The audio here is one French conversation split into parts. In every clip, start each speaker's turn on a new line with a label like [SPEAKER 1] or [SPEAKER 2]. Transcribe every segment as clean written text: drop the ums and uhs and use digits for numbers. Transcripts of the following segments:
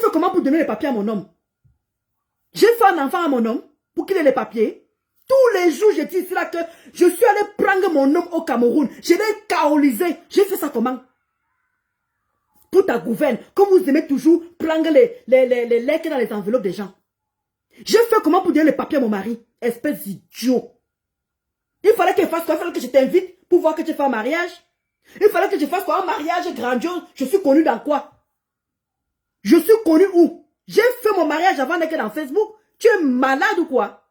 [SPEAKER 1] fait comment pour donner les papiers à mon homme? J'ai fait un enfant à mon homme pour qu'il ait les papiers. Tous les jours, je dis ici là que je suis allé prendre mon homme au Cameroun. Je l'ai kaolisé. J'ai fait ça comment? Pour ta gouverne, comme vous aimez toujours prendre les lettres dans les enveloppes des gens. J'ai fait comment pour donner les papiers à mon mari? Espèce d'idiot. Il fallait qu'il fasse quoi? Il fallait que je t'invite pour voir que tu fais un mariage. Il fallait que je fasse quoi? Un mariage grandiose. Je suis connu dans quoi? Je suis connu où? J'ai fait mon mariage avant d'être dans Facebook. Tu es malade ou quoi?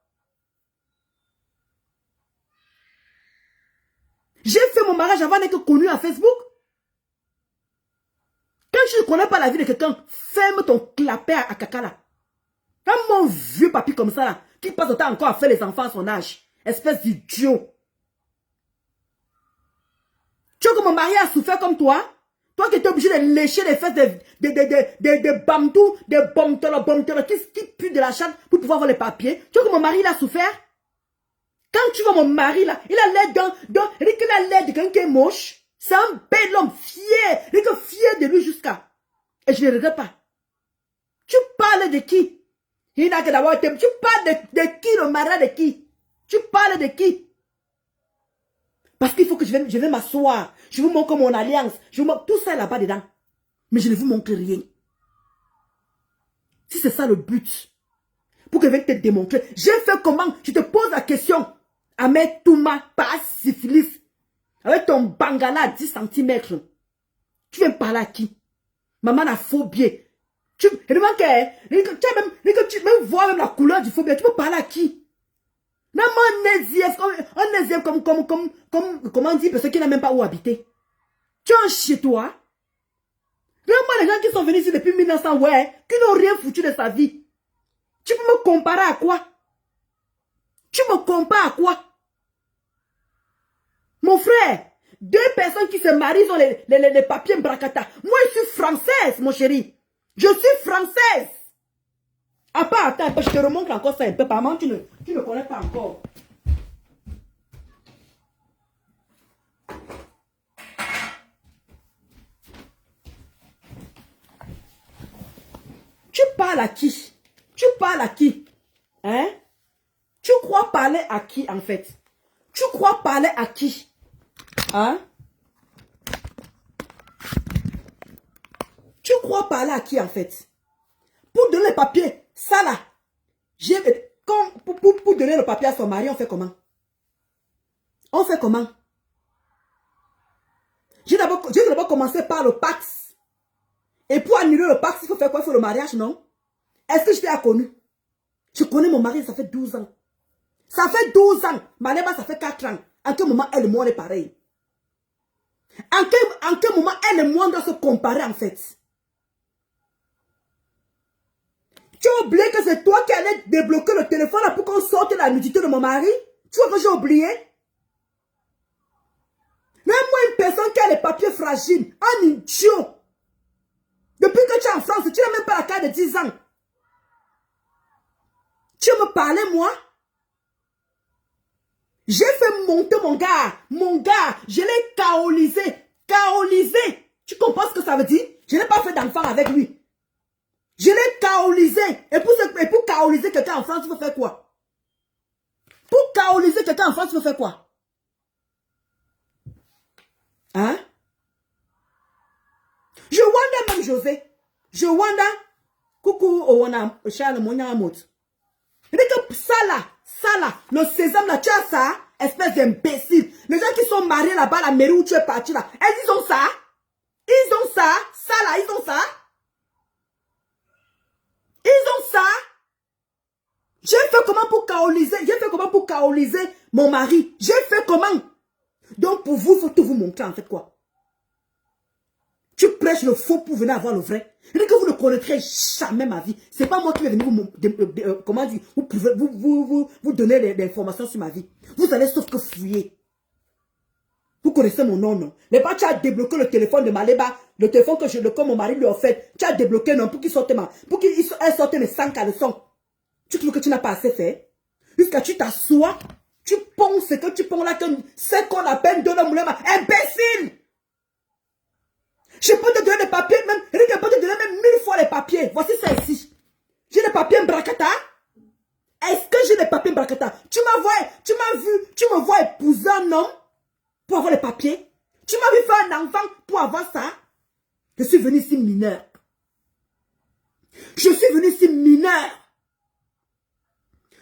[SPEAKER 1] J'ai fait mon mariage avant d'être connu à Facebook. Quand tu ne connais pas la vie de quelqu'un, ferme ton clapet à caca là. Quand mon vieux papy comme ça là, qui passe le temps encore à faire les enfants à son âge. Espèce d'idiot. Tu veux que mon mari a souffert comme toi? Toi qui étais obligé de lécher les fesses de bamdou, de bomtolo, qui pue de la chatte pour pouvoir avoir les papiers. Tu veux que mon mari il a souffert? Quand tu vois mon mari là, il a l'air il a l'air de quelqu'un qui est moche. C'est un bel homme fier. Il est fier de lui jusqu'à. Et je ne le regrette pas. Tu parles de qui? Il n'a que d'avoir été. Tu parles de qui, le mari de qui? Tu parles de qui? Parce qu'il faut que je vais m'asseoir. Je vous montre mon alliance. Je vous montre tout ça là-bas dedans. Mais je ne vous montre rien. Si c'est ça le but. Pour que je vienne te démontrer. J'ai fait comment? Je te pose la question. Ahmed Touma, pas syphilis. Avec ton bangala à 10 cm. Tu viens parler à qui? Maman a phobie. Tu même voir même la couleur du phobie. Tu peux parler à qui? Non, un nésien comme, comment on dit, parce qu'il n'a même pas où habiter. Tu es chez toi. Regarde-moi les gens qui sont venus ici depuis 1900, ouais, qui n'ont rien foutu de sa vie. Tu peux me comparer à quoi? Tu me compares à quoi? Mon frère, 2 personnes qui se marient, ils ont les papiers bracata. Moi, je suis française, mon chéri. Je suis française. À part, attends, je te remonte encore ça un peu. Par contre, tu ne connais pas encore. Tu parles à qui? Tu parles à qui? Hein? Tu crois parler à qui, en fait? Tu crois parler à qui? Hein? Tu crois parler à qui, en fait? Pour donner le papier, ça là, pour donner le papier à son mari, on fait comment? On fait comment? J'ai d'abord commencé par le Pax. Et pour annuler le Pax, il faut faire quoi? Il faut le mariage, non? Est-ce que je t'ai connu? Je connais mon mari, ça fait 12 ans. Ça fait 12 ans. Malema, ça fait 4 ans. En quel moment elle et moi, on est pareil? En quel moment elle et moi, on doit se comparer, en fait? Tu as oublié que c'est toi qui allais débloquer le téléphone là pour qu'on sorte la nudité de mon mari? Tu vois que j'ai oublié? Même-moi une personne qui a les papiers fragiles, un idiot. Depuis que tu es en France, tu n'as même pas la carte de 10 ans. Tu veux me parler, moi? J'ai fait monter mon gars, je l'ai kaolisé. Tu comprends ce que ça veut dire? Je n'ai pas fait d'enfant avec lui. Je l'ai kaolisé. Et pour kaoliser quelqu'un en France, tu veux faire quoi? Pour kaoliser quelqu'un en France, tu veux faire quoi? Hein? Je wonder même José. Je wonder. Coucou, Owana, Charles, Monia Amot. Ça là, le sésame là, tu as ça, espèce d'imbécile. Les gens qui sont mariés là-bas, la mairie où tu es parti là, ils ont ça. Ils ont ça. Ça là, ils ont ça. Ils ont ça. J'ai fait comment pour kaoliser mon mari? J'ai fait comment? Donc pour vous, il faut tout vous montrer en fait quoi? Tu prêches le faux pour venir avoir le vrai. Et que vous ne connaîtrez jamais ma vie. C'est pas moi qui vais venir vous, comment dire, vous donner des informations sur ma vie. Vous allez sauf que fouiller. Vous connaissez mon nom, non? Mais pas tu as débloqué le téléphone de Maleba, le téléphone que mon mari lui a fait. Tu as débloqué, non, pour qu'il sorte mes 100 caleçons. Tu trouves que tu n'as pas assez fait? Jusqu'à tu t'assois, tu ponds ce que tu ponds là, c'est qu'on appelle de la moulema. Imbécile! Je peux te donner des papiers, même, je peux te donner même 1000 fois les papiers. Voici ça ici. J'ai des papiers Mbrakata. Est-ce que j'ai des papiers Mbrakata? Tu m'as vu, tu me vois épouser un homme pour avoir les papiers. Tu m'as vu faire un enfant pour avoir ça. Je suis venu ici mineur. Je suis venu ici mineur.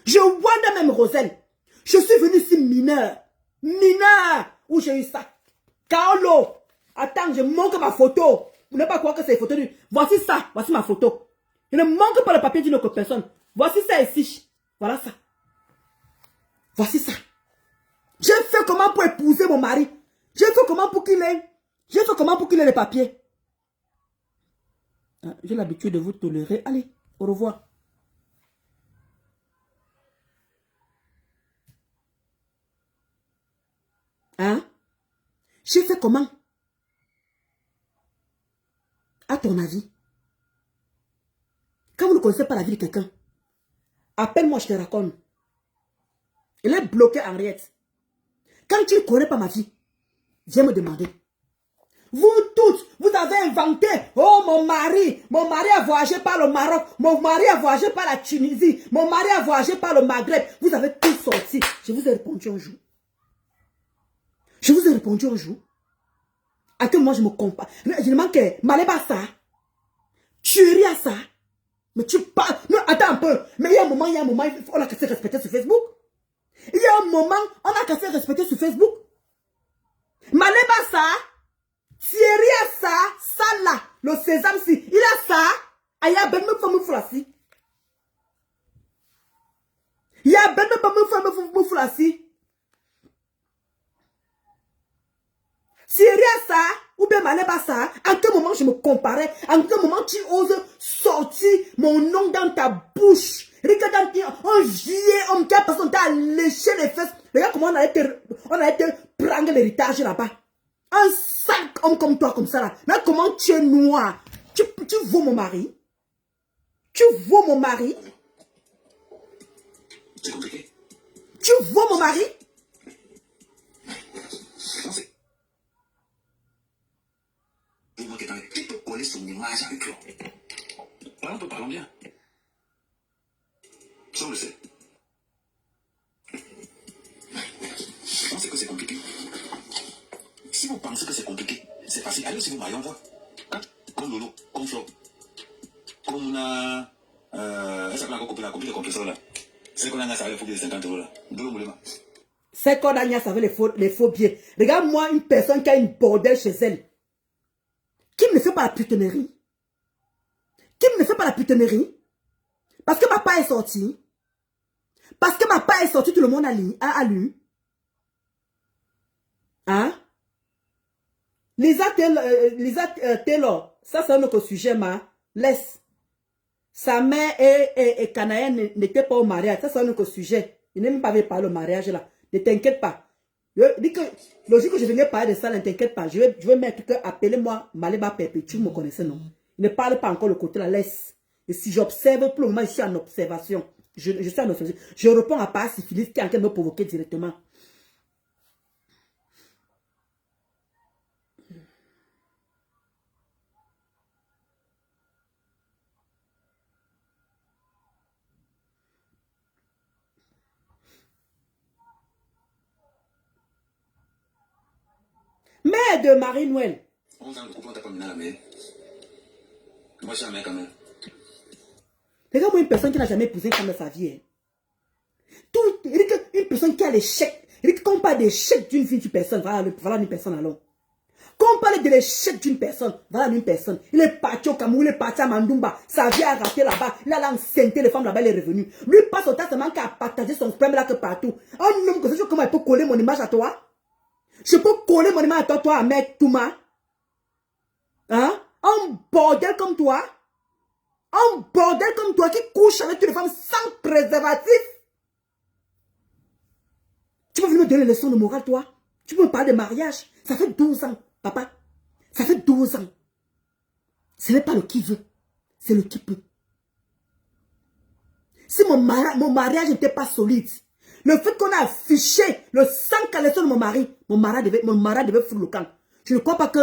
[SPEAKER 1] Je vois même Roselle. Je suis venu ici mineur. Mineur. Où j'ai eu ça? Carlo. Attends, je manque ma photo. Vous n'avez pas croire que c'est une photo. Voici ça. Voici ma photo. Je ne manque pas le papier d'une autre personne. Voici ça ici. Voilà ça. Voici ça. J'ai fait comment pour épouser mon mari? J'ai fait comment pour qu'il ait? J'ai fait comment pour qu'il ait les papiers? Ah, j'ai l'habitude de vous tolérer. Allez, au revoir. Hein? J'ai fait comment? À ton avis? Quand vous ne connaissez pas la vie de quelqu'un, appelle-moi, je te raconte. Il est bloqué, Henriette. Quand tu ne connais pas ma vie, viens me demander. Vous toutes, vous avez inventé, oh mon mari a voyagé par le Maroc, mon mari a voyagé par la Tunisie, mon mari a voyagé par le Maghreb. Vous avez tout sorti. Je vous ai répondu un jour. Je vous ai répondu un jour. À que moi je me compare. Je demande que Maleba ça. Tu ris à ça. Mais tu parles. Non, attends un peu. Mais il y a un moment, on a qu'à se respecter sur Facebook. Il y a un moment, on a qu'à se respecter sur Facebook. Maleba ça. Thierry a ça. Ça là. Le sésame si. Il a ça. Aya ben me femme flasi. Il y a ben me femme flasi. Thierry a ça. Ou bien Maleba ça. En quel moment je me comparais? En quel moment tu oses sortir mon nom dans ta bouche? Regarde, en juillet, on t'a léché les fesses. Regarde comment on a été prendre l'héritage là-bas. Un sac homme comme toi, comme ça là. Mais comment tu es noir? Tu vaux mon mari? Tu vaux mon mari?
[SPEAKER 2] C'est compliqué.
[SPEAKER 1] Tu vaux mon mari?
[SPEAKER 2] Non, c'est... Dis-moi que tu peux coller son image avec l'autre. Ouais, on peut parler bien. Ça, on le sait. Non, c'est que c'est compliqué. Si vous pensez que c'est compliqué, c'est facile. Allez aussi vous mariez, on voit. Hein? Comme Lolo, comme Flo, comme on a... elle s'appelle encore la copine de compresseur là. C'est qu'on a ça avec les 50 € là.
[SPEAKER 1] C'est qu'on a avec les faux billets. Regarde-moi une personne qui a une bordel chez elle. Qui ne fait pas la putonnerie? Qui ne fait pas la putonnerie? Parce que papa est sorti. Parce que papa est sorti, tout le monde a lu. Hein? Lisa Taylor, ça c'est un autre sujet, ma. Laisse. Sa mère et Canaïenne n'étaient pas au mariage. Ça c'est un autre sujet. Il n'est même pas parler au mariage là. Ne t'inquiète pas. Le jour que je venais parler de ça, ne t'inquiète pas. Je vais mettre que appelez-moi Maleba Perpétue, vous me connaissez, non? Il ne parle pas encore le côté là, laisse. Et si j'observe, pour le moment, je suis en observation. Je suis en observation. Je réponds à pas syphilis qui est en train de me provoquer directement. Mère de Marie-Noël.
[SPEAKER 2] 11 ans de couple, on t'a pas mené à la mer. Moi, je suis à la mer quand même.
[SPEAKER 1] Regarde-moi une personne qui n'a jamais épousé une femme de sa vie. Hein. Une personne qui a l'échec. Quand on parle d'échec d'une vie d'une personne, voilà une personne alors. Quand on parle de l'échec d'une personne, voilà une personne. Il est parti au Cameroun, il est parti à Mandumba. Sa vie a raté là-bas. Il a enceinté les femmes là-bas, il est revenu. Lui passe au temps seulement qu'à partager son sperme là que partout. Un homme comme ça, comment il peut coller mon image à toi? Je peux coller mon image à toi, Ahmed Touma. Hein? Un bordel comme toi. Un bordel comme toi qui couche avec toutes les femmes sans préservatif. Tu peux venir me donner une leçon de morale, toi? Tu peux me parler de mariage? Ça fait 12 ans, papa. Ça fait 12 ans. Ce n'est pas le qui veut, c'est le qui peut. Si mon mariage n'était pas solide, le fait qu'on a affiché le sang calé sur mon mari devait foutre le camp. Je ne crois pas que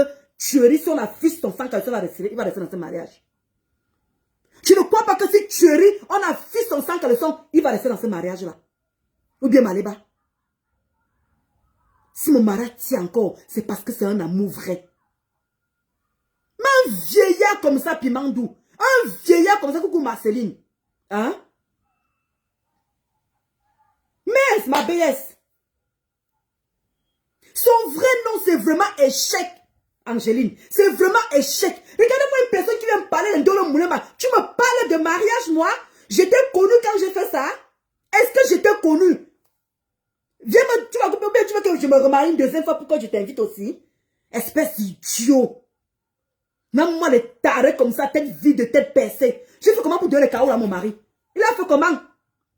[SPEAKER 1] tuerie, si on affiche ton sang, il va rester dans ce mariage. Je ne crois pas que si tuerie, on affiche ton sang, il va rester dans ce mariage-là. Ou bien Maléba. Si mon mari tient encore, c'est parce que c'est un amour vrai. Mais un vieillard comme ça, Pimandou. Un vieillard comme ça, coucou Marceline. Hein? Mais ma BS. Son vrai nom, c'est vraiment échec. Angeline, c'est vraiment échec. Regardez-moi une personne qui vient me parler de Ndolo Moulema. Tu me parles de mariage, moi? J'étais connue quand j'ai fait ça? Est-ce que j'étais connue? Viens me, tu veux que je me remarie une deuxième fois pour que je t'invite aussi? Espèce d'idiot. Même moi, les tarés comme ça, tête vide, tête percée. J'ai fait comment pour donner le chaos à mon mari? Il a fait comment?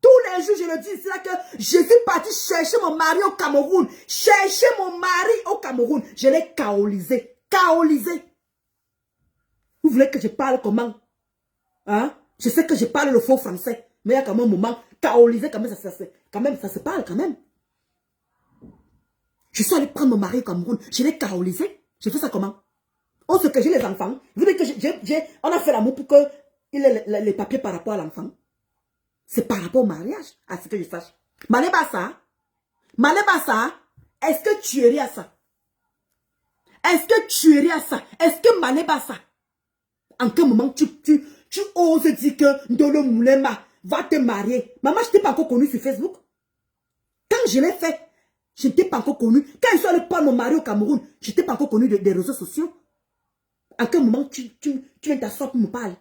[SPEAKER 1] Tous les jours, je le dis, c'est là que je suis partie chercher mon mari au Cameroun. Chercher mon mari au Cameroun. Je l'ai chaolisé. Chaolisé. Vous voulez que je parle comment? Hein? Je sais que je parle le faux français. Mais il y a quand même un moment, chaolisé, quand même, ça se parle quand même. Je suis allée prendre mon mari au Cameroun. Je l'ai chaolisé. J'ai fait ça comment? On se cachait les enfants. Vous voulez que on a fait l'amour pour que il ait les papiers par rapport à l'enfant. C'est par rapport au mariage, à ce que je sache. Malébassa, est-ce que tu irais à ça? Est-ce que tu irais à ça? Est-ce que Malébassa, en quel moment tu oses dire que Ndolo Moulema va te marier? Maman, je ne t'ai pas encore connu sur Facebook. Quand je l'ai fait, je ne t'ai pas encore connu. Quand je suis allée prendre mon mari au Cameroun, je ne t'ai pas encore connu des réseaux sociaux. En quel moment tu viens t'asseoir pour me parler?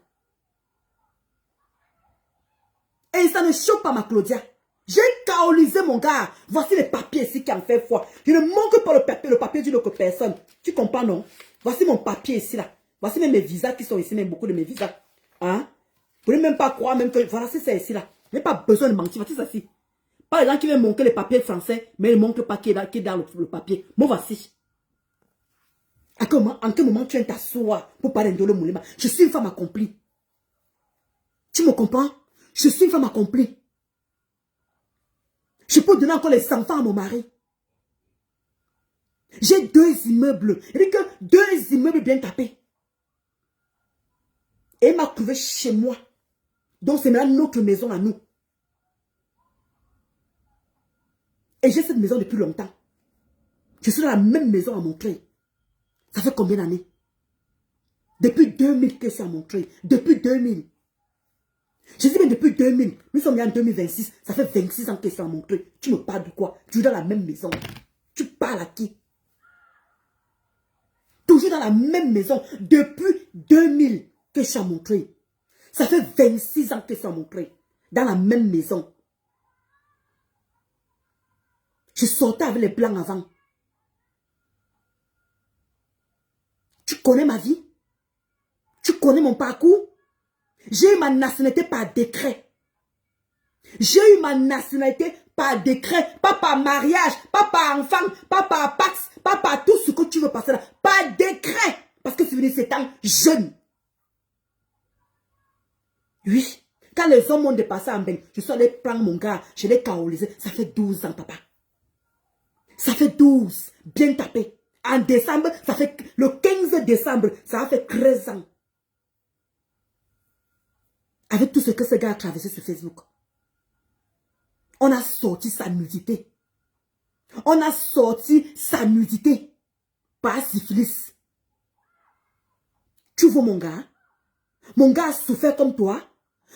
[SPEAKER 1] Et ça ne choque pas ma Claudia. J'ai chaolisé mon gars. Voici les papiers ici qui en fait foi. Je ne manque pas le papier d'une autre personne. Tu comprends, non? Voici mon papier ici, là. Voici même mes visas qui sont ici, même beaucoup de mes visas. Hein? Vous ne pouvez même pas croire même que... Voilà, c'est ça ici, là. Vous n'avez pas besoin de mentir. Voici ça ici. Pas les gens qui veulent manquer les papiers français, mais ils ne manquent pas qui est dans le papier. Moi, voici. En quel moment tu viens t'asseoir pour parler de Ndolo Moulema? Je suis une femme accomplie. Tu me comprends? Je suis une femme accomplie. Je peux donner encore les enfants à mon mari. J'ai 2 immeubles. Il dit que 2 immeubles bien tapés. Et il m'a trouvé chez moi. Donc c'est maintenant notre maison à nous. Et j'ai cette maison depuis longtemps. Je suis dans la même maison à Montreuil. Ça fait combien d'années? Depuis 2000 que je suis à Montreuil. Depuis 2000. Je dis mais depuis 2000. Nous sommes en 2026. Ça fait 26 ans que je suis à Montreuil. Tu me parles de quoi? Tu es dans la même maison. Tu parles à qui? Toujours dans la même maison. Depuis 2000 que je suis à Montreuil. Ça fait 26 ans que je suis à Montreuil. Dans la même maison. Je sortais avec les blancs avant. Tu connais ma vie? Tu connais mon parcours? J'ai eu ma nationalité par décret. J'ai eu ma nationalité par décret, pas par mariage, pas par enfant, pas par pax, pas par tout ce que tu veux passer là. Par décret. Parce que c'est venu ces temps jeune. Oui. Quand les hommes m'ont dépassé en bain, je suis allé prendre mon gars, je l'ai chaolisé. Ça fait 12 ans, papa. Ça fait 12. Bien tapé. En décembre, ça fait le 15 décembre, ça a fait 13 ans. Avec tout ce que ce gars a traversé sur Facebook. On a sorti sa nudité. On a sorti sa nudité. Par syphilis. Tu vois mon gars? Mon gars a souffert comme toi.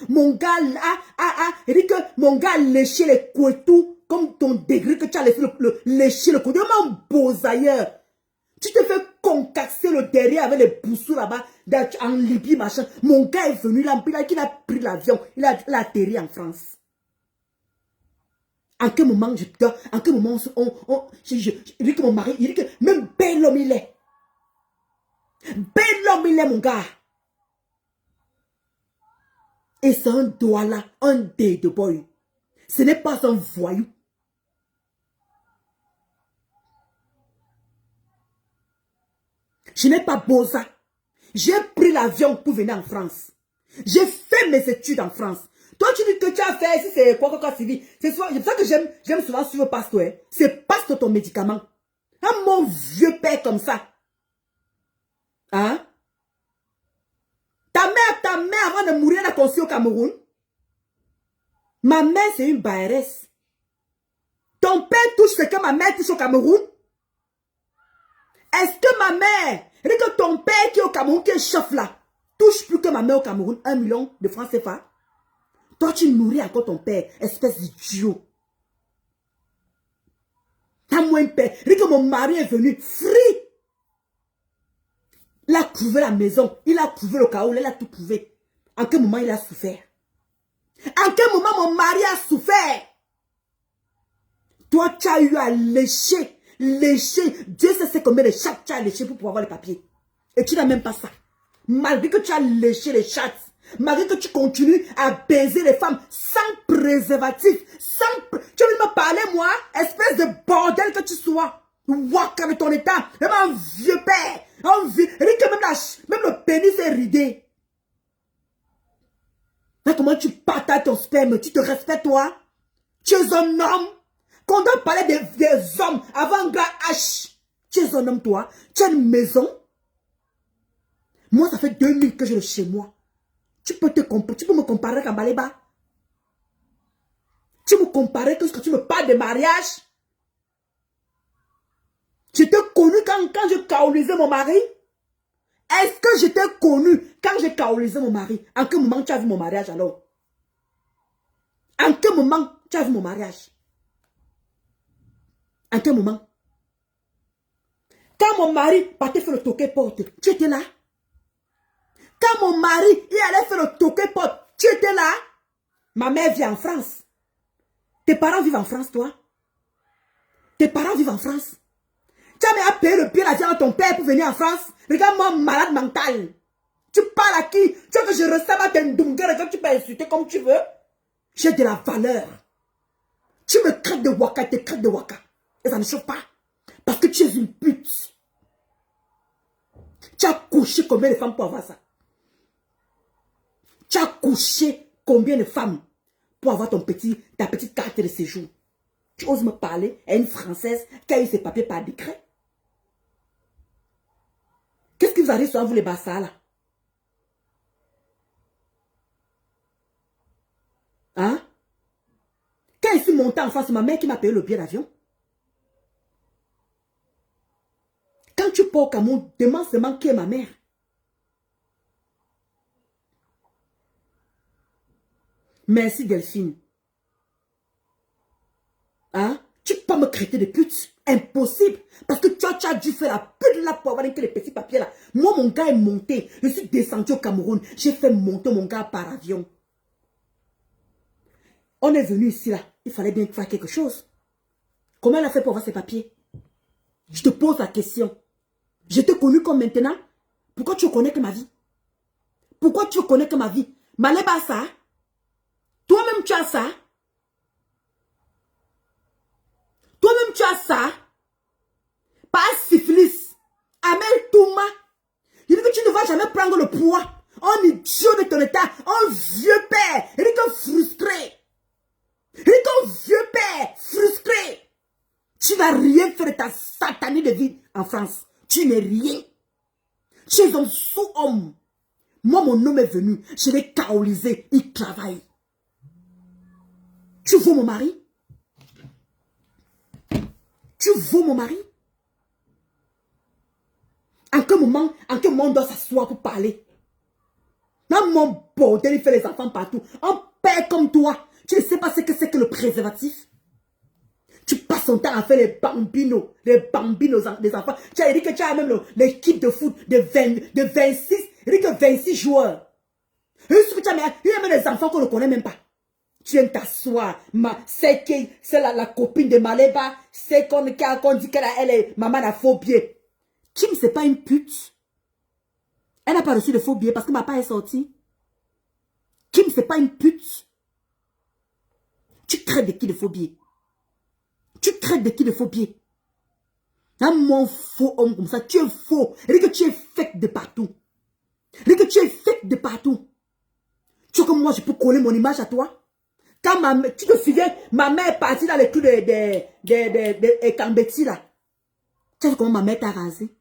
[SPEAKER 1] Mon gars il dit que mon gars a léché les couetous comme ton degré que tu as laissé lécher le couteau. Mon beau ailleurs. Tu te fais concasser le derrière avec les boussous là-bas en Libye, machin. Mon gars est venu là, il a pris l'avion, il a atterri en France. En quel moment je dors, en quel moment je dis que mon mari, il dit que même bel homme il est. Bel homme il est, mon gars. Et c'est un doigt là, un dé de boy. Ce n'est pas un voyou. Je n'ai pas beau ça. J'ai pris l'avion pour venir en France. J'ai fait mes études en France. Toi, tu dis que tu as fait, si c'est quoi civil. C'est pour ça que j'aime souvent suivre Pasteur. Hein. C'est Pasteur ton médicament. Un mon vieux père comme ça. Hein? Ta mère, avant de mourir, elle a conçu au Cameroun. Ma mère, c'est une baéresse. Ton père touche ce que ma mère touche au Cameroun. Est-ce que ma mère, et que ton père qui est au Cameroun, qui est chef là, touche plus que ma mère au Cameroun, 1 million de francs CFA? Toi, tu nourris encore ton père, espèce d'idiot. T'as moins peur. Et que mon mari est venu, free. Il a trouvé la maison, il a trouvé le chaos, il a tout trouvé. En quel moment il a souffert? En quel moment mon mari a souffert? Toi, tu as eu à lécher. Dieu sait combien de chattes tu as léché pour pouvoir avoir les papiers. Et tu n'as même pas ça. Malgré que tu as léché les chattes, malgré que tu continues à baiser les femmes sans préservatif, tu veux me parler, moi, espèce de bordel que tu sois. Waka de ton état, même un vieux père, même le pénis est ridé. Là, comment tu partages ton sperme? Tu te respectes, toi? Tu es un homme? Quand on doit parler des hommes avant un grand H, tu es un homme, toi? Tu as une maison? Moi, ça fait 2000 que je le chez moi. Tu peux me comparer avec Ambaleba? Tu me comparais que tu me parles de mariage? J'étais connu quand je kaolisais mon mari? Est-ce que j'étais connu quand j'ai kaolisé mon mari? En quel moment tu as vu mon mariage alors? En quel moment tu as vu mon mariage? En quel moment? Quand mon mari partait faire le toquet porte, tu étais là? Quand mon mari il allait faire le toquet porte, tu étais là? Ma mère vit en France. Tes parents vivent en France, toi? Tes parents vivent en France. Tu as même payé le billet d'avion à ton père pour venir en France? Regarde-moi, malade mental. Tu parles à qui? Tu veux que je ressemble à tes ndungues que tu peux insulter comme tu veux? J'ai de la valeur. Tu me traites de waka, tu te traites de waka. Et ça ne chauffe pas. Parce que tu es une pute. Tu as couché combien de femmes pour avoir ça? Tu as couché combien de femmes pour avoir ta petite carte de séjour? Tu oses me parler à une Française qui a eu ses papiers par décret? Qu'est-ce qui vous arrive sur vous les bassards là? Hein? Quand je suis montée en France, c'est ma mère qui m'a payé le billet d'avion. Quand tu pars au Cameroun, demande seulement qui est ma mère. Merci Delphine. Hein? Tu peux pas me traiter de pute. Impossible. Parce que tu as dû faire la pute là pour avoir les petits papiers là. Moi, mon gars est monté. Je suis descendu au Cameroun. J'ai fait monter mon gars par avion. On est venu ici là. Il fallait bien faire quelque chose. Comment elle a fait pour avoir ses papiers? Je te pose la question. Je te connais comme maintenant. Pourquoi tu connais que ma vie? Pourquoi tu connais que ma vie? Maleba ça? Toi-même tu as ça? Toi-même tu as ça? Pas syphilis. Amel Touma. Il dit que tu ne vas jamais prendre le poids. Un idiot de ton état. Un vieux père. Il dit que frustré. Il dit qu'un vieux père frustré. Tu vas rien faire de ta satanée de vie en France. Tu n'es rien. Tu es un sous-homme. Moi, mon homme est venu. Je l'ai kaolisé. Il travaille. Tu vaux mon mari? Tu vaux mon mari? En quel moment on doit s'asseoir pour parler? Dans mon bordel, il fait les enfants partout. Un père comme toi, tu ne sais pas ce que c'est que le préservatif? Tu passes ton temps à faire les bambinos des enfants. Tu as dit que tu as même l'équipe de foot de 26, il dit que 26 joueurs. Il y a même des enfants qu'on ne connaît même pas. Tu viens t'asseoir. C'est la copine de Maleba. C'est qu'on dit qu'elle est maman à faux billets. Kim, c'est pas une pute. Elle n'a pas reçu de faux billets parce que ma part est sortie. Kim, c'est pas une pute. Tu traites de qui de faux billets? Tu traites de qui de faux billets? Un mon faux homme comme ça, tu es faux. Elle dit que tu es fake de partout. Elle dit que tu es fake de partout. Tu vois que moi, je peux coller mon image à toi? Quand tu te souviens, ma mère est partie dans les trucs de Kambeti là. Tu sais comment ma mère t'a rasé?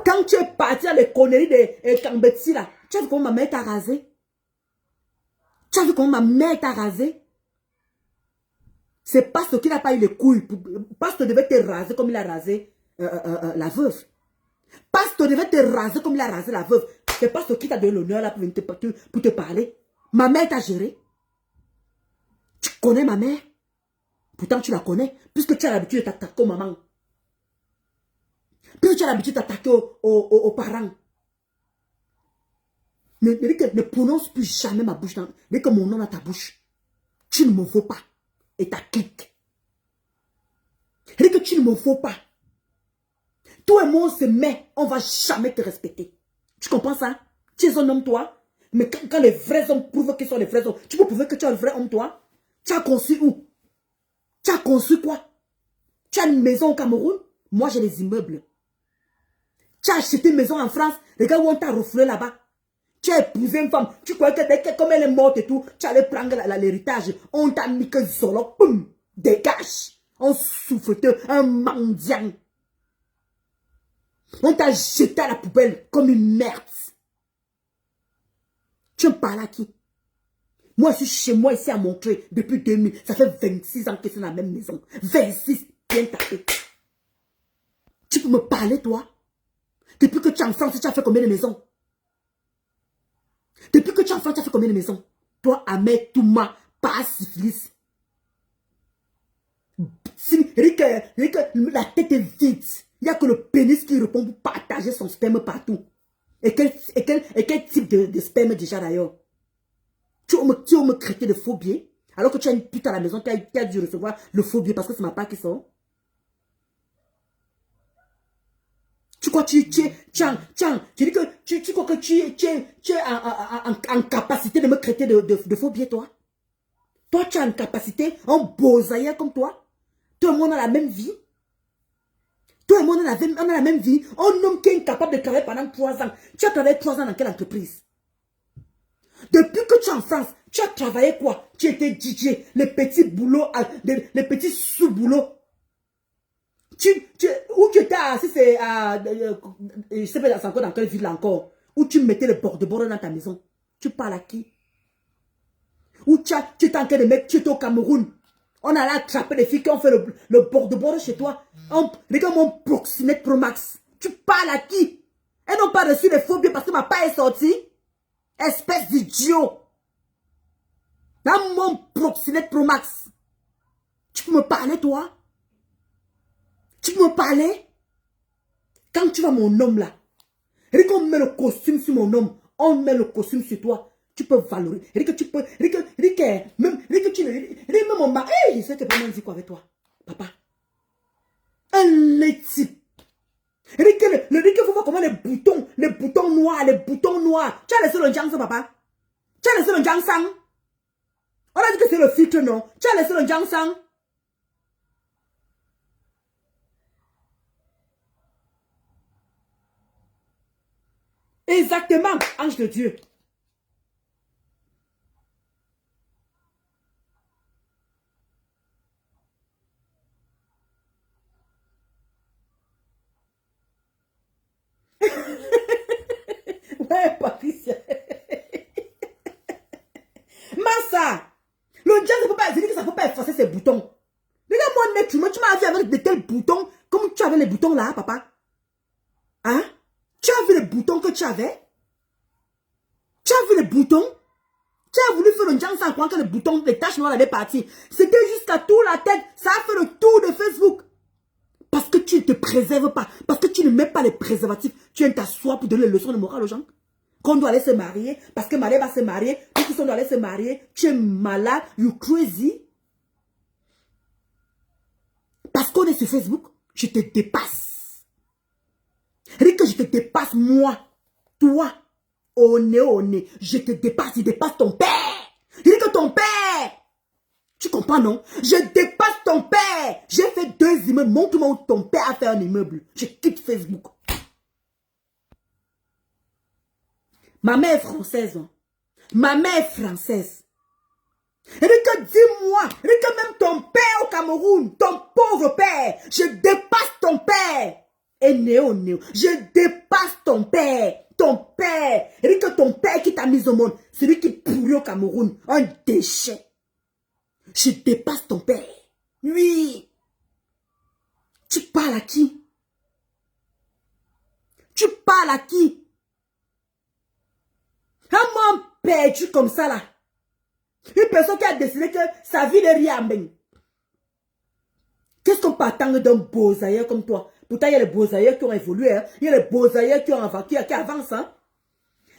[SPEAKER 1] Quand tu es parti dans les conneries de Kambetsi là, tu as vu comment ma mère t'a rasé? Tu as vu comment ma mère t'a rasé? C'est parce qu'il n'a pas eu les couilles. Parce que devait te raser comme il a rasé la veuve. Parce que devait te raser comme il a rasé la veuve. C'est parce qu'il t'a donné l'honneur là pour te parler. Ma mère t'a géré. Tu connais ma mère? Pourtant tu la connais. Puisque tu as l'habitude de t'attaquer aux mamans. Puisque tu as l'habitude d'attaquer aux parents. Ne prononce plus jamais ma bouche. Dès que mon nom dans ta bouche. Tu ne me vaux pas. Et ta clique. Dès que tu ne me vaux pas. Toi et moi, on se met. On ne va jamais te respecter. Tu comprends ça? Tu es un homme, toi. Mais quand les vrais hommes prouvent qu'ils sont les vrais hommes, tu peux prouver que tu es un vrai homme, toi. Tu as conçu où? Tu as conçu quoi? Tu as une maison au Cameroun? Moi, j'ai des immeubles. Tu as acheté une maison en France? Regarde où on t'a refoulé là-bas. Tu as épousé une femme. Tu croyais que comme elle est morte et tout, tu allais prendre l'héritage. On t'a mis que Zolo. Boum! Dégage! Un souffleteur, un mendiant. On t'a jeté à la poubelle comme une merde. Tu me parles à qui? Moi, je suis chez moi ici à Montreuil depuis 2000. Ça fait 26 ans que c'est dans la même maison. 26, bien tapé. Tu peux me parler, toi? Depuis que tu es en France, tu as fait combien de maisons? Depuis que tu es en France, tu as fait combien de maisons? Toi, Ahmed Touma, pas syphilis. La tête est vide. Il n'y a que le pénis qui répond pour partager son sperme partout. Et quel type de sperme déjà d'ailleurs? Tu veux me traiter de faux billets? Alors que tu as une pute à la maison, tu as dû recevoir le faux billet parce que c'est ma part qui sort. Tu crois que tu dis que tu crois que tu es en capacité de me traiter de faux billets, toi? Toi, tu as une capacité, un bosaïen comme toi? Tout le monde a la même vie? Tout le monde a la même vie? Un homme qui est incapable de travailler pendant 3 ans. Tu as travaillé 3 ans dans quelle entreprise? Depuis que tu es en France, tu as travaillé quoi? Tu étais DJ, les petits boulots, les petits sous-boulots. Où tu étais assis, c'est je sais pas encore dans quelle ville encore, où tu mettais le bord-de-bord dans ta maison. Tu parles à qui? Où tu étais en train de mettre, tu étais au Cameroun. On allait attraper les filles qui ont fait le bord-de-bord chez toi. Regarde mon Proximette Pro Max. Tu parles à qui? Elles n'ont pas reçu les faux billets parce que ma part est sortie. Espèce d'idiot. Dans mon Proximette Pro Max. Tu peux me parler, toi? Tu peux me parler? Quand tu vois mon homme là, et qu'on met le costume sur mon homme, on met le costume sur toi, tu peux valoriser. Et que tu peux, même mon mari, je sais que pas dire quoi avec toi, papa. Un laitier. Et que faut voir comment les boutons noirs. Tu as laissé le Jiangsan, papa? Tu as laissé le Jiangsan? On a dit que c'est le filtre, non? Tu as laissé le Jiangsan? Exactement, ange de Dieu. Ouais, Patricia. Massa, le diable, ça peut pas, je dis que ça ne peut pas effacer ses boutons. Regarde-moi, mec, tu m'as vu avec de tels boutons, comme tu avais les boutons là, papa. Hein? Tu as vu les boutons que tu avais? Tu as vu les boutons? Tu as voulu faire le jang sans croire que les boutons, les taches noires allaient partir. C'était jusqu'à tout la tête. Ça a fait le tour de Facebook. Parce que tu ne te préserves pas. Parce que tu ne mets pas les préservatifs. Tu viens t'asseoir pour donner les leçons de morale aux gens. Qu'on doit aller se marier. Parce que Marie va se marier. Puis qu'on doit aller se marier. Tu es malade. You crazy. Parce qu'on est sur Facebook. Je te dépasse. Rien que je te dépasse, moi. Toi. Au nez. Je te dépasse. Il dépasse ton père. Il dit que ton père. Tu comprends, non? Je dépasse ton père. J'ai fait 2 immeubles. Montre-moi où ton père a fait un immeuble. Je quitte Facebook. Ma mère est française. Hein? Ma mère est française. Et que dis-moi, et que même ton père au Cameroun, ton pauvre père, je dépasse ton père. Et néo. Je dépasse ton père. Ton père. Et que ton père qui t'a mis au monde. Celui qui pourrit au Cameroun. Un déchet. Je dépasse ton père. Oui. Tu parles à qui? Tu parles à qui? Un homme perdu comme ça là. Une personne qui a décidé que sa vie n'est rien. Qu'est-ce qu'on peut attendre d'un beau ailleurs comme toi? Pourtant, il y a les beaux ailleurs qui ont évolué. Hein? Il y a les beaux ailleurs qui avancent. Hein?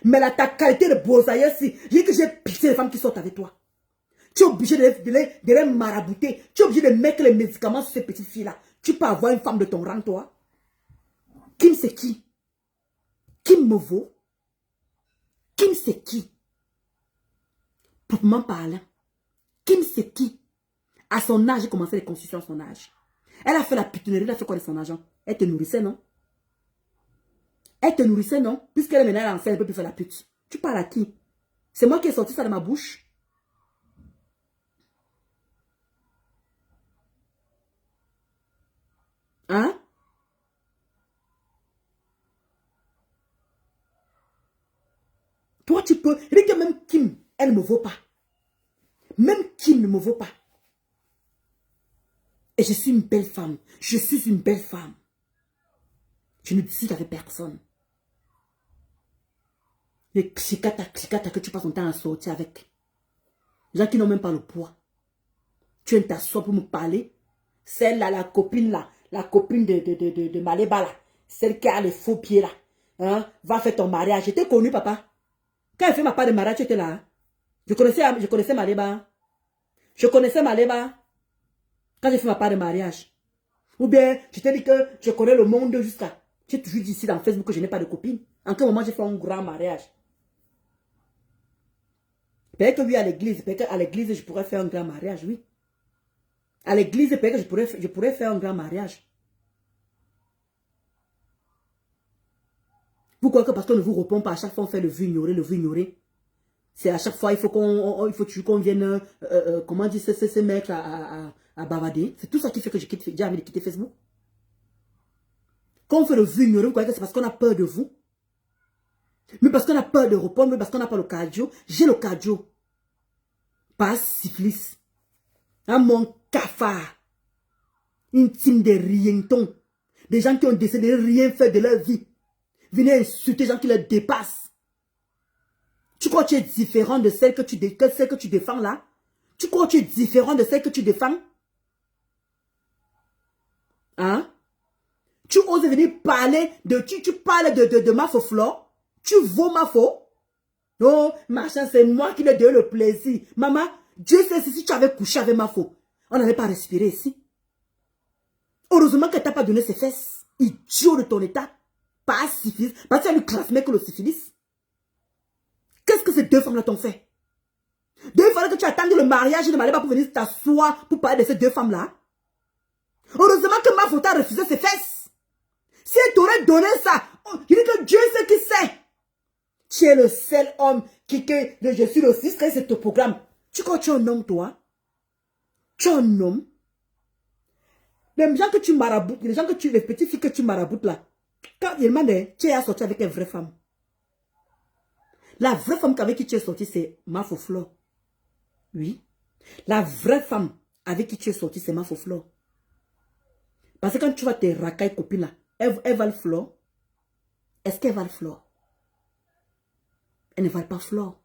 [SPEAKER 1] Mais là, ta qualité de beaux ailleurs, si je dis que j'ai pitié les femmes qui sortent avec toi. Tu es obligé de les marabouter. Tu es obligé de mettre les médicaments sur ces petites filles-là. Tu peux avoir une femme de ton rang, toi. Kim, c'est qui? Kim me vaut? Kim, c'est qui? Proprement parlant. Kim, c'est qui? À son âge, j'ai commencé les constructions à son âge. Elle a fait la pitonnerie, elle a fait quoi de son argent? Elle te nourrissait, non? Elle te nourrissait, non? Puisqu'elle est maintenant enceinte, elle ne peut plus faire la pute. Tu parles à qui? C'est moi qui ai sorti ça de ma bouche. Hein? Toi, tu peux... Je dis que même Kim, elle ne me vaut pas. Même Kim ne me vaut pas. Et je suis une belle femme. Je suis une belle femme. Je ne discute avec personne. Les xikata que tu passes ton temps à sortir avec. Les gens qui n'ont même pas le poids. Tu viens t'asseoir pour me parler. Celle-là, la copine de Maléba là. Celle qui a les faux pieds là. Hein? Va faire ton mariage. J'étais connu, papa. Quand elle fait ma part de mariage, tu étais là. Hein? Je connaissais Maléba. Je connaissais Maléba. Quand j'ai fait ma part de mariage. Ou bien, je t'ai dit que je connais le monde jusqu'à... J'ai toujours dit ici dans Facebook que je n'ai pas de copine. En quel moment j'ai fait un grand mariage? Peut-être que oui, à l'église. Peut-être qu'à l'église, je pourrais faire un grand mariage, oui. À l'église, peut-être que je pourrais faire un grand mariage. Vous croyez que parce qu'on ne vous répond pas, à chaque fois on fait le vu ignorer. C'est à chaque fois, il faut toujours qu'on vienne, comment dire, se mettre à bavader. C'est tout ça qui fait que j'ai envie de quitter Facebook. Quand on fait le vu ignorer, vous croyez que c'est parce qu'on a peur de vous? Mais parce qu'on a peur de répondre, mais parce qu'on n'a pas le cardio. J'ai le cardio. Pas syphilis. À mon cafard. Une team de rientons. Des gens qui ont décidé de rien faire de leur vie. Venez insulter des gens qui les dépassent. Tu crois que tu es différent de celle que tu défends là? Tu crois que tu es différent de celle que tu défends? Hein? Tu oses venir parler de... Tu parles de ma faux flore? Tu vaux ma faux? Oh, machin, c'est moi qui l'ai donné le plaisir. Maman, Dieu sait si tu avais couché avec ma faux, on n'avait pas respiré ici. Heureusement que tu n'as pas donné ses fesses. Idiot de ton état. Pas syphilis. Parce que tu as lu classe que le syphilis. Qu'est-ce que ces deux femmes-là t'ont fait? Il fallait que tu attendes le mariage de Maléba pour venir t'asseoir pour parler de ces deux femmes-là. Heureusement que ma photo a refusé ses fesses. Si elle t'aurait donné ça, je dis que Dieu sait qui c'est. Tu es le seul homme je suis le fils, c'est ton programme. Tu crois que tu es un homme, toi? Tu es un homme? Les gens que tu maraboutes, les petites filles que tu maraboutes là, quand il m'a dit, tu es sorti avec une vraie femme. La vraie femme avec qui tu es sorti, c'est ma faux flore. Oui. La vraie femme avec qui tu es sorti, c'est ma faux flore. Parce que quand tu vois tes racailles copines là, elles valent flore. Est-ce qu'elles valent flore? Elles ne valent pas flore.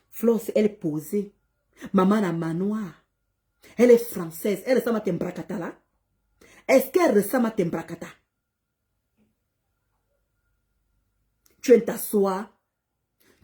[SPEAKER 1] Flore, elle est posée. Maman a manoir. Elle est française. Elle ressemble à Tembrakata là. Est-ce qu'elle ressemble à Tembrakata? Tu viens t'asseoir.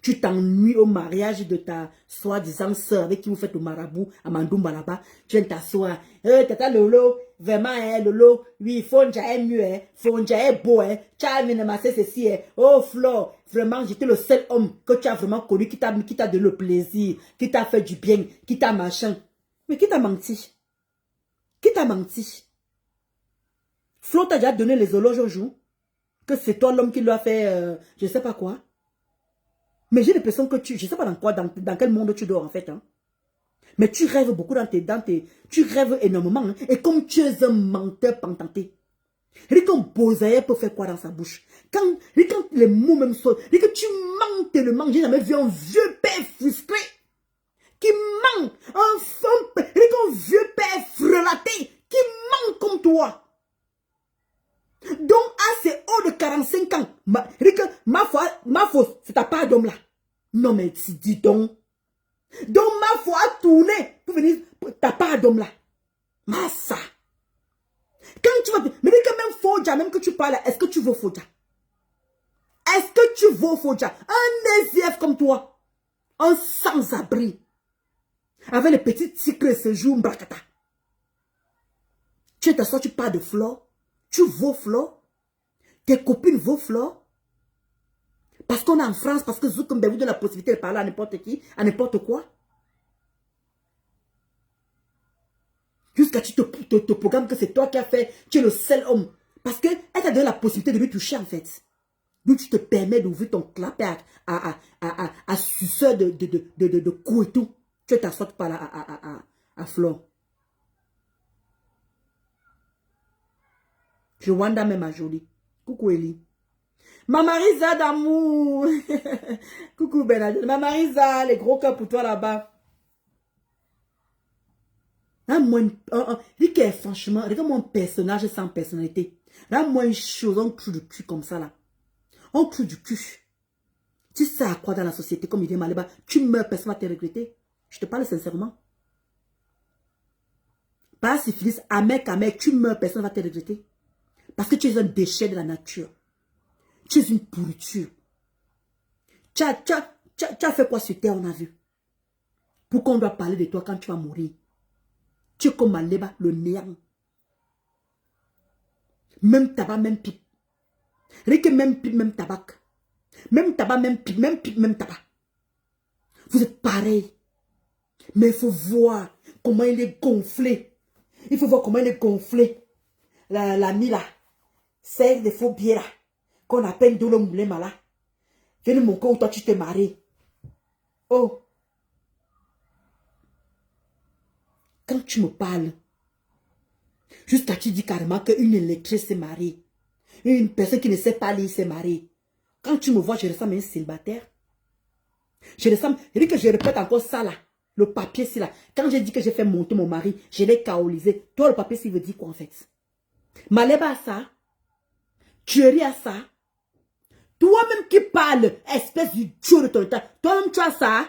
[SPEAKER 1] Tu t'ennuies au mariage de ta soi-disant soeur avec qui vous faites le marabout à Mandoumba là-bas. Tu viens t'asseoir. Tata Lolo, vraiment, hein, Lolo, oui, Fonja est mieux, hein. Fonja est beau, hein. Tu as amené ma ceci, hein. Oh, Flo, vraiment, j'étais le seul homme que tu as vraiment connu qui t'a donné le plaisir, qui t'a fait du bien, qui t'a machin. Mais qui t'a menti? Qui t'a menti? Flo t'a déjà donné les éloges au jour que c'est toi l'homme qui lui a fait, je ne sais pas quoi. Mais j'ai l'impression que je ne sais pas dans quel monde tu dors en fait. Hein. Mais tu rêves beaucoup tu rêves énormément. Hein. Et comme tu es un menteur pantanté, Et quand Bozaïe peut faire quoi dans sa bouche? Quand les mots même sortent, et que tu manques tellement, j'ai jamais vu un vieux père frustré qui manque, un vieux père frelaté qui manque comme toi. Donc, c'est haut de 45 ans. Ma foi, c'est ta part d'homme là. Non, mais dis donc. Donc, ma foi a tourné pour venir, ta part d'homme là. Massa. Quand tu vas, mais dis que même Fodja, même que tu parles, est-ce que tu veux Fodja? Est-ce que tu veux Fodja? Un SDF comme toi. Un sans-abri. Avec les petits cycles de séjour, Mbrakata. Tu t'assois, tu parles de Flore. Tu vaux Flore. Tes copines vaux Flore. Parce qu'on est en France, parce que Zuckerberg vous donne la possibilité de parler à n'importe qui, à n'importe quoi. Jusqu'à tu te programmes que c'est toi qui as fait, tu es le seul homme. Parce qu'elle t'a donné la possibilité de lui toucher en fait. Donc tu te permets d'ouvrir ton clap à suceur de cou et tout. Tu t'assois par là à Flore. Je Wanda même à Jolie. Coucou Eli. Ma Marisa d'amour. Coucou Bernadette. Ma Marisa, les gros cœurs pour toi là-bas. Dis que franchement, regarde-moi un personnage sans personnalité. Regarde-moi une chose, un trou de cul comme ça là. Un trou du cul. Tu sais à quoi dans la société, comme il dit Maléba, tu meurs, personne va te regretter. Je te parle sincèrement. Pas syphilis, amer, tu meurs, personne va te regretter. Parce que tu es un déchet de la nature. Tu es une pourriture. Tu as fait quoi sur terre, on a vu. Pourquoi on doit parler de toi quand tu vas mourir? Tu es comme Maléba, le néant. Même tabac, même pipe. Rien que même pipe, même tabac. Même tabac, même pipe, même tabac. Vous êtes pareil. Mais il faut voir comment il est gonflé. Il faut voir comment il est gonflé. L'ami là. C'est des faux bières là. Qu'on appelle Dolo Moulema là. Viens mon corps où toi tu te maries. Oh. Quand tu me parles, jusqu'à tu dis carrément qu'une électrice s'est mariée. Une personne qui ne sait pas lire s'est mariée. Quand tu me vois, je ressemble à un célibataire. Je ressemble, je répète encore ça là. Le papier c'est là. Quand j'ai dit que j'ai fait monter mon mari, je l'ai kaolisé. Toi le papier s'il veut dire quoi en fait? Maléba à ça. Tuerie à ça. Toi-même qui parles, espèce d'idiot de ton état. Toi-même tu as ça.